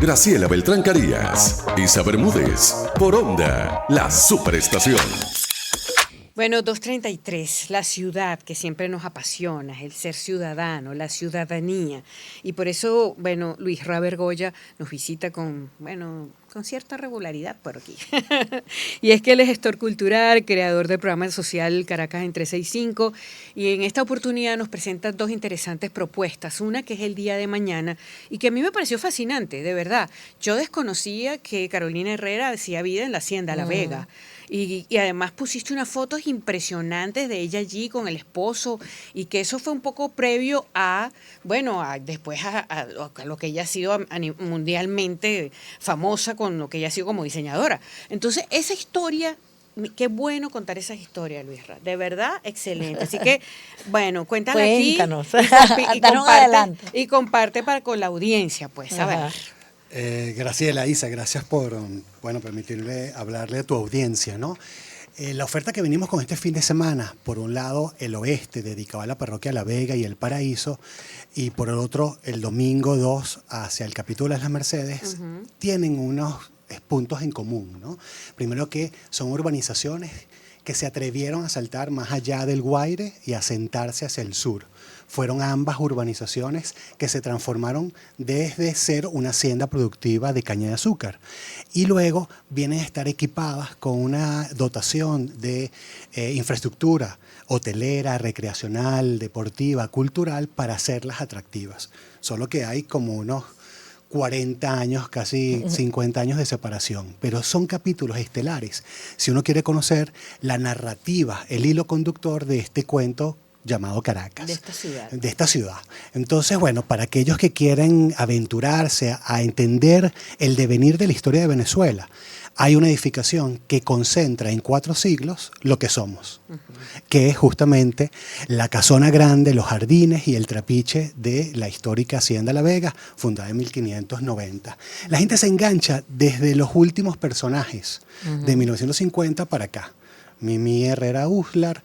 Graciela Beltrán Carías, Isa Bermúdez, por Onda, la superestación. Bueno, 2:33, la ciudad que siempre nos apasiona, el ser ciudadano, la ciudadanía. Y por eso, bueno, Luis Raber Goya nos visita con cierta regularidad por aquí. Y es que él es gestor cultural, creador del programa social Caracas en 365, y en esta oportunidad nos presenta dos interesantes propuestas. Una que es el día de mañana y que a mí me pareció fascinante, de verdad. Yo desconocía que Carolina Herrera hacía vida en la Hacienda La Vega. Y además pusiste unas fotos impresionantes de ella allí con el esposo, y que eso fue un poco previo a, bueno, después a lo que ella ha sido mundialmente famosa, con lo que ella ha sido como diseñadora. Entonces, esa historia, qué bueno contar esas historias, Luis Ra. De verdad, excelente. Así que, bueno, cuéntala Cuéntanos. aquí Adelante. y comparte con la audiencia, pues, a ver. Graciela, Isa, gracias por permitirme hablarle a tu audiencia, ¿no? La oferta que venimos con este fin de semana, por un lado el oeste, dedicado a la parroquia La Vega y el Paraíso, y por el otro el domingo 2 hacia el capítulo de las Mercedes, tienen unos puntos en común, ¿no? Primero, que son urbanizaciones que se atrevieron a saltar más allá del Guaire y a sentarse hacia el sur. Fueron ambas urbanizaciones que se transformaron desde ser una hacienda productiva de caña de azúcar, y luego vienen a estar equipadas con una dotación de infraestructura hotelera, recreacional, deportiva, cultural, para hacerlas atractivas. Solo que hay como unos 40 años, casi 50 años de separación, pero son capítulos estelares si uno quiere conocer la narrativa, el hilo conductor de este cuento llamado Caracas. De esta ciudad. De esta ciudad. Entonces, bueno, para aquellos que quieren aventurarse a entender el devenir de la historia de Venezuela, hay una edificación que concentra en 4 siglos lo que somos, que es justamente la casona grande, los jardines y el trapiche de la histórica Hacienda La Vega, fundada en 1590. La gente se engancha desde los últimos personajes de 1950 para acá. Mimi Herrera Uslar,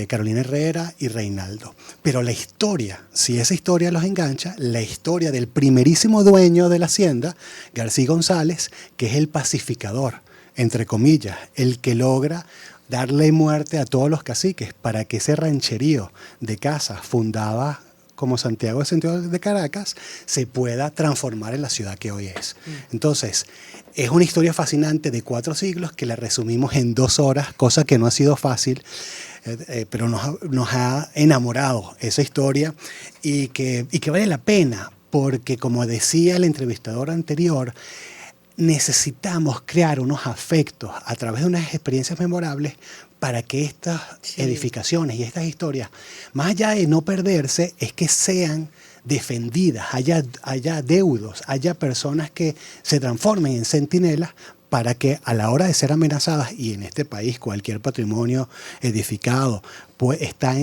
Carolina Herrera y Reinaldo. Pero la historia, si esa historia los engancha, la historia del primerísimo dueño de la hacienda, García González, que es el pacificador, entre comillas, el que logra darle muerte a todos los caciques para que ese rancherío de casas fundaba como Santiago de Caracas se pueda transformar en la ciudad que hoy es. Entonces, es una historia fascinante de 4 siglos que la resumimos en 2 horas, cosa que no ha sido fácil, pero nos ha enamorado esa historia, y que vale la pena, porque como decía el entrevistador anterior, necesitamos crear unos afectos a través de unas experiencias memorables para que estas edificaciones y estas historias, más allá de no perderse, es que sean defendidas, haya deudos, haya personas que se transformen en centinelas para que a la hora de ser amenazadas, y en este país cualquier patrimonio edificado pues está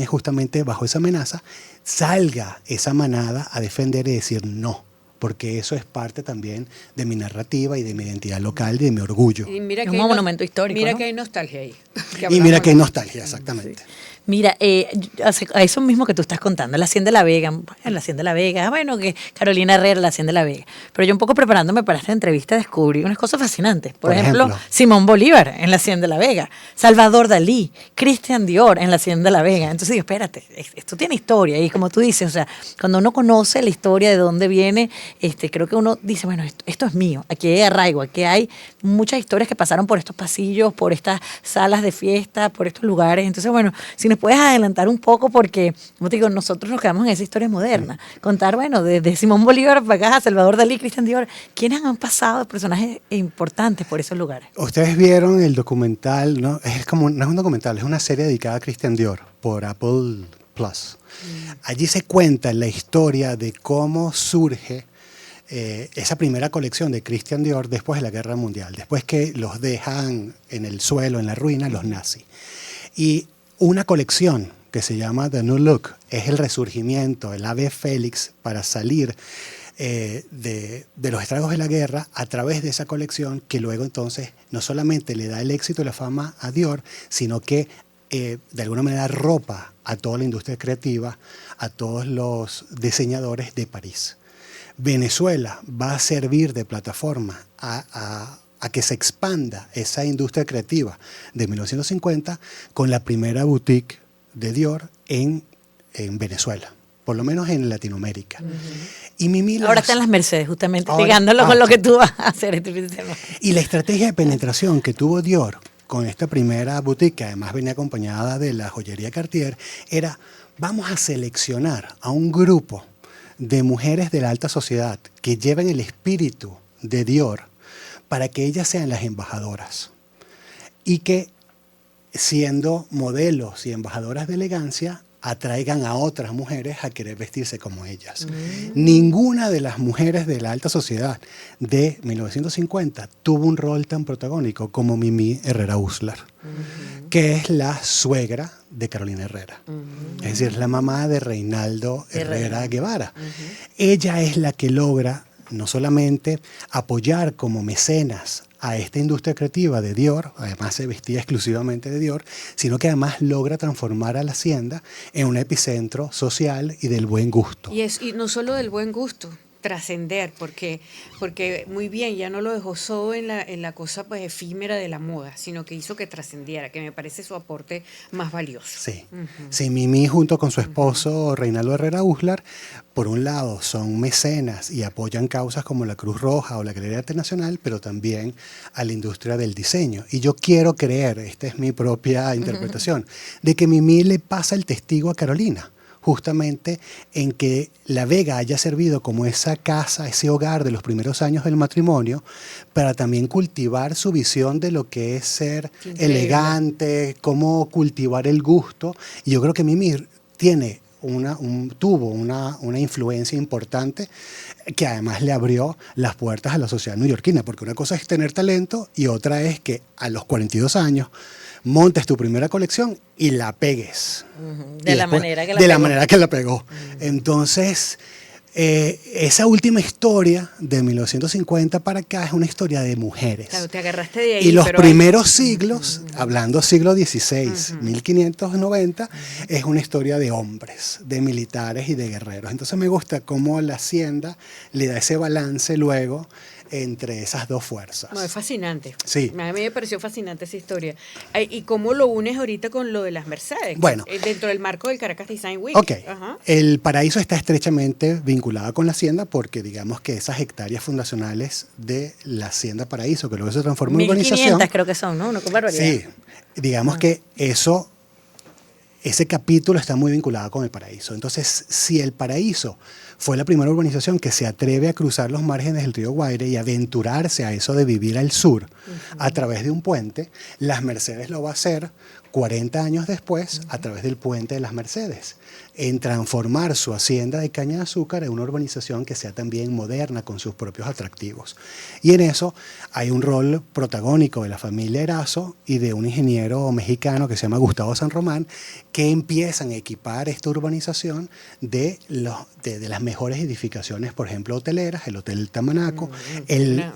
justamente bajo esa amenaza, salga esa manada a defender y decir no. Porque eso es parte también de mi narrativa y de mi identidad local y de mi orgullo. Y mira Es que un monumento histórico, Mira ¿no? que hay nostalgia ahí. Y mira que hay nostalgia, exactamente. Sí. Mira, a eso mismo que tú estás contando, la Hacienda La Vega, la Hacienda La Vega, bueno, que Carolina Herrera, la Hacienda La Vega. Pero yo un poco preparándome para esta entrevista descubrí unas cosas fascinantes. Por ejemplo, Simón Bolívar en la Hacienda La Vega, Salvador Dalí, Christian Dior en la Hacienda La Vega. Entonces digo, espérate, esto tiene historia. Y como tú dices, o sea, cuando uno conoce la historia de dónde viene, creo que uno dice, bueno, esto es mío, aquí hay arraigo, aquí hay muchas historias que pasaron por estos pasillos, por estas salas de fiesta, por estos lugares. Entonces, bueno, si nos puedes adelantar un poco, porque, como te digo, nosotros nos quedamos en esa historia moderna. Contar, bueno, desde Simón Bolívar para acá, Salvador Dalí, Christian Dior, ¿quiénes han pasado personajes importantes por esos lugares? Ustedes vieron el documental, ¿no? No es un documental, es una serie dedicada a Christian Dior por Apple Plus. Allí se cuenta la historia de cómo surge esa primera colección de Christian Dior después de la Guerra Mundial, después que los dejan en el suelo, en la ruina, los nazis. Y una colección que se llama The New Look es el resurgimiento, el ave félix para salir de los estragos de la guerra a través de esa colección, que luego entonces no solamente le da el éxito y la fama a Dior, sino que de alguna manera ropa a toda la industria creativa, a todos los diseñadores de París. Venezuela va a servir de plataforma a que se expanda esa industria creativa de 1950 con la primera boutique de Dior en Venezuela, por lo menos en Latinoamérica. Y Mimi Ahora están las Mercedes, justamente, Ahora- ligándolo con lo que tú vas a hacer este fin de semana. Y la estrategia de penetración que tuvo Dior con esta primera boutique, que además venía acompañada de la joyería Cartier, era: vamos a seleccionar a un grupo de mujeres de la alta sociedad que lleven el espíritu de Dior para que ellas sean las embajadoras. Y que, siendo modelos y embajadoras de elegancia, atraigan a otras mujeres a querer vestirse como ellas. Ninguna de las mujeres de la alta sociedad de 1950 tuvo un rol tan protagónico como Mimi Herrera Uslar, que es la suegra de Carolina Herrera. Es decir, la mamá de Reinaldo Herrera Guevara. Ella es la que logra no solamente apoyar como mecenas a esta industria creativa de Dior, además se vestía exclusivamente de Dior, sino que además logra transformar a la hacienda en un epicentro social y del buen gusto. Y no solo del buen gusto, trascender, porque muy bien, ya no lo dejó solo en la cosa pues efímera de la moda, sino que hizo que trascendiera, que me parece su aporte más valioso. Sí, sí, Mimi junto con su esposo Reinaldo Herrera Uslar, por un lado son mecenas y apoyan causas como la Cruz Roja o la Galería Arte Nacional, pero también a la industria del diseño. Y yo quiero creer, esta es mi propia interpretación, de que Mimi le pasa el testigo a Carolina, justamente en que La Vega haya servido como esa casa, ese hogar de los primeros años del matrimonio, para también cultivar su visión de lo que es ser elegante, cómo cultivar el gusto. Y yo creo que Mimi tiene tuvo una influencia importante que además le abrió las puertas a la sociedad neoyorquina, porque una cosa es tener talento y otra es que a los 42 años montes tu primera colección y la pegues. De la manera que la pegó. Entonces, esa última historia de 1950 para acá es una historia de mujeres. Claro, te agarraste de ahí. Y los pero primeros siglos, hablando siglo XVI, 1590, es una historia de hombres, de militares y de guerreros. Entonces me gusta cómo la hacienda le da ese balance luego entre esas dos fuerzas. No, es fascinante. Sí. A mí me pareció fascinante esa historia. ¿Y cómo lo unes ahorita con lo de las Mercedes? Bueno. Dentro del marco del Caracas Design Week. Ok. Ajá. El Paraíso está estrechamente vinculado con la hacienda porque digamos que esas hectáreas fundacionales de la hacienda Paraíso, que luego se transformó en 1500 urbanización. creo que son, ¿no? Una barbaridad. Sí, digamos que ese capítulo está muy vinculado con el Paraíso. Entonces, si el Paraíso fue la primera urbanización que se atreve a cruzar los márgenes del río Guaire y aventurarse a eso de vivir al sur a través de un puente, las Mercedes lo va a hacer 40 años después a través del puente de las Mercedes, en transformar su hacienda de caña de azúcar en una urbanización que sea también moderna con sus propios atractivos. Y en eso hay un rol protagónico de la familia Erazo y de un ingeniero mexicano que se llama Gustavo San Román, que empiezan a equipar esta urbanización de las mejores edificaciones, por ejemplo, hoteleras, el Hotel Tamanaco,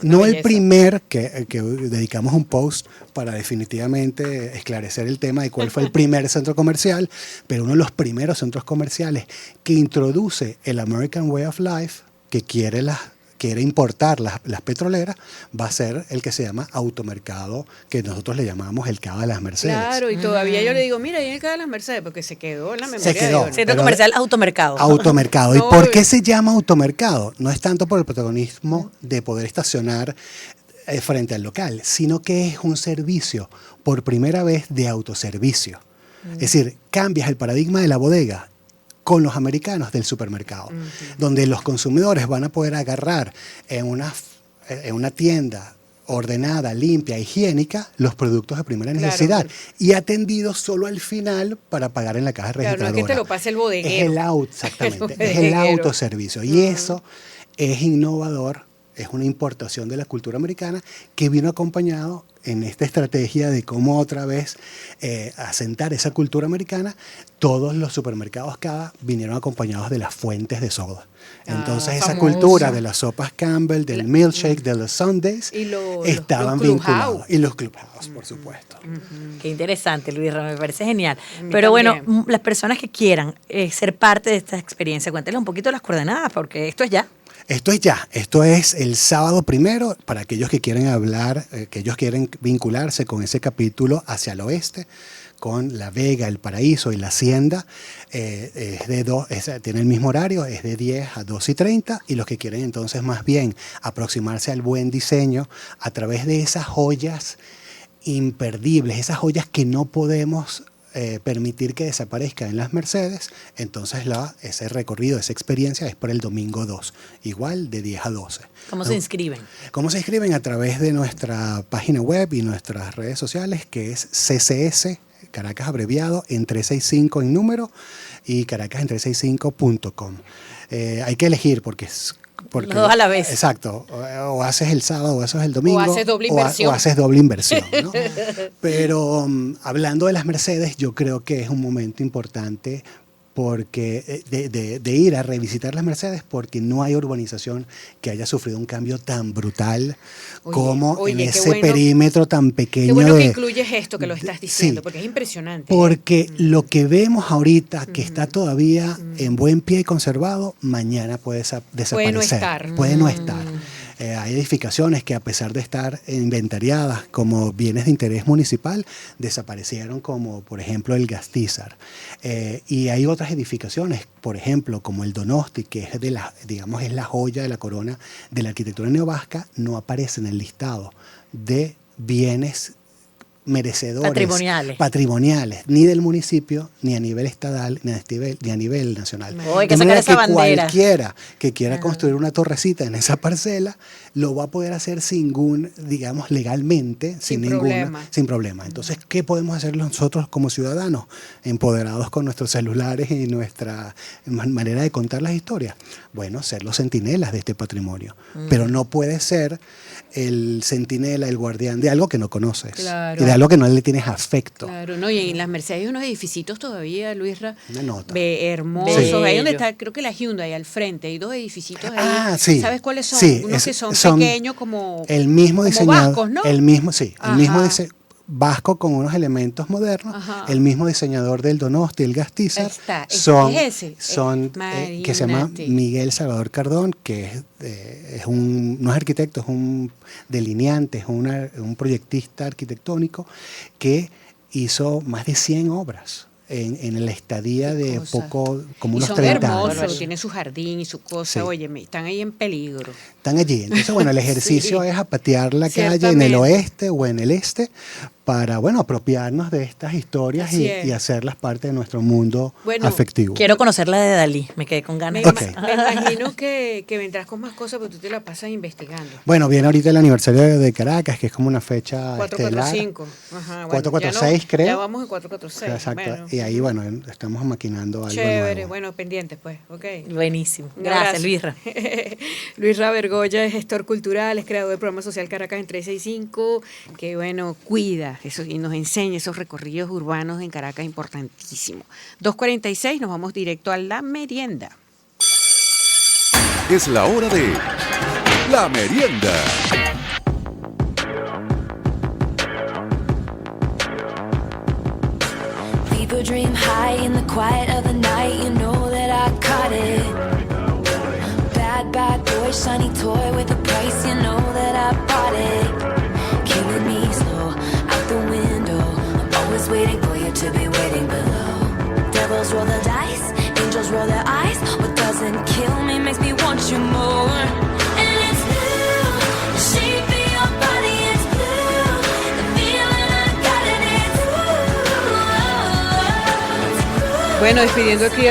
no el primer, que dedicamos un post para definitivamente esclarecer el tema de cuál fue el primer centro comercial, pero uno de los primeros centros comerciales que introduce el American Way of Life, que quiere importar las petroleras, va a ser el que se llama Automercado, que nosotros le llamamos el Cava de las Mercedes. Claro, y todavía yo le digo, mira, ahí en el Cava de las Mercedes, porque se quedó en la memoria Se quedó. de uno. Centro comercial Automercado. Automercado. ¿Y No, por qué se llama automercado? No es tanto por el protagonismo de poder estacionar frente al local, sino que es un servicio por primera vez de autoservicio. Es decir, cambias el paradigma de la bodega con los americanos del supermercado, donde los consumidores van a poder agarrar en una tienda ordenada, limpia, higiénica, los productos de primera necesidad y atendidos solo al final para pagar en la caja registradora. Claro, no es que te lo pase el bodeguero. Es el exactamente, es el autoservicio. Y eso es innovador, es una importación de la cultura americana que vino acompañado en esta estrategia de cómo otra vez asentar esa cultura americana. Todos los supermercados Cava vinieron acompañados de las fuentes de soda. Entonces esa famoso. cultura de las sopas Campbell, del milkshake, de los sundaes, Y estaban los vinculados. Y los clubhouse, por supuesto. Qué interesante, Luis, me parece genial. A mí Pero bueno, también. las personas que quieran ser parte de esta experiencia, cuéntenle un poquito las coordenadas, porque esto es ya. Esto es ya, esto es el sábado primero para aquellos que quieren hablar, que ellos quieren vincularse con ese capítulo hacia el oeste, con La Vega, El Paraíso y La Hacienda. Tiene el mismo horario, es de 10 a 2:30, y los que quieren entonces más bien aproximarse al buen diseño a través de esas joyas imperdibles, esas joyas que no podemos permitir que desaparezcan en las Mercedes, entonces ese recorrido, esa experiencia es por el domingo 2, igual de 10 a 12. ¿Cómo se inscriben? ¿Cómo se inscriben? A través de nuestra página web y nuestras redes sociales, que es CCS, Caracas abreviado, en 365 en número, y Caracas en 365.com. Hay que elegir porque los dos a la vez. Exacto. O haces el sábado o haces el domingo. O haces doble inversión. O haces doble inversión, ¿no? Pero hablando de las Mercedes, yo creo que es un momento importante porque de ir a revisitar las Mercedes, porque no hay urbanización que haya sufrido un cambio tan brutal como en ese perímetro tan pequeño. Qué bueno que incluyes esto que lo estás diciendo, porque es impresionante. Porque lo que vemos ahorita, que está todavía en buen pie y conservado, mañana puede desaparecer. Puede no estar. Puede no estar. Hay edificaciones que, a pesar de estar inventariadas como bienes de interés municipal, desaparecieron, como por ejemplo el Gastizar. Y hay otras edificaciones, por ejemplo, como el Donosti, que es es la joya de la corona de la arquitectura neovasca, no aparece en el listado de bienes merecedores patrimoniales, ni del municipio, ni a nivel estatal, ni a nivel nacional. Hay que sacar esa bandera. Cualquiera que quiera construir una torrecita en esa parcela lo va a poder hacer legalmente, sin problema. Entonces, ¿qué podemos hacer nosotros como ciudadanos, empoderados con nuestros celulares y nuestra manera de contar las historias? Bueno, ser los centinelas de este patrimonio. Pero no puede ser el centinela, el guardián de algo que no conoces. Claro. Y de algo que no le tienes afecto. Claro, no, y en las Mercedes hay unos edificios todavía, Luisra, una nota. Hermosos. Sí. Ahí donde está, creo que la Hyundai al frente, hay dos edificios ahí. Sí. ¿Sabes cuáles son? Sí, unos que son pequeños como el mismo diseñador, vascos, ¿no? El mismo vasco con unos elementos modernos. Ajá. El mismo diseñador del Donosti, el Gastizar, que se llama Miguel Salvador Cardón, que no es arquitecto, es un delineante, es un proyectista arquitectónico que hizo más de 100 obras en la estadía de como unos 30 años. Son hermosos, tienen su jardín y su cosa, oye, están ahí en peligro. Están allí. Entonces, bueno, el ejercicio es a patear la calle en el oeste o en el este para, apropiarnos de estas historias y hacerlas parte de nuestro mundo afectivo. Quiero conocer la de Dalí, me quedé con ganas. Me imagino que vendrás con más cosas, pero tú te la pasas investigando. Bueno, viene ahorita el aniversario de Caracas, que es como una fecha 445. Ajá, 446, creo. Ya vamos en 446. Exacto. Y ahí, estamos maquinando algo chévere, nuevo. Pendientes, pues. Buenísimo. Gracias, Luisra. Luisra Vergoya es gestor cultural, es creador del programa social Caracas en 365, que cuida eso y nos enseña esos recorridos urbanos en Caracas, importantísimo. 2:46, nos vamos directo a la merienda. Es la hora de la merienda. People dream high in the quiet of the night, you know that I caught it. Bad boy, shiny toy with a price, you know that I bought it. Killing me slow, out the window, I'm always waiting for you to be waiting below. Devils roll the dice, angels roll their eyes, what doesn't kill me makes me want you more. And it's blue, the shape of your body is blue, the feeling I got it is blue. Bueno, despidiendo aquí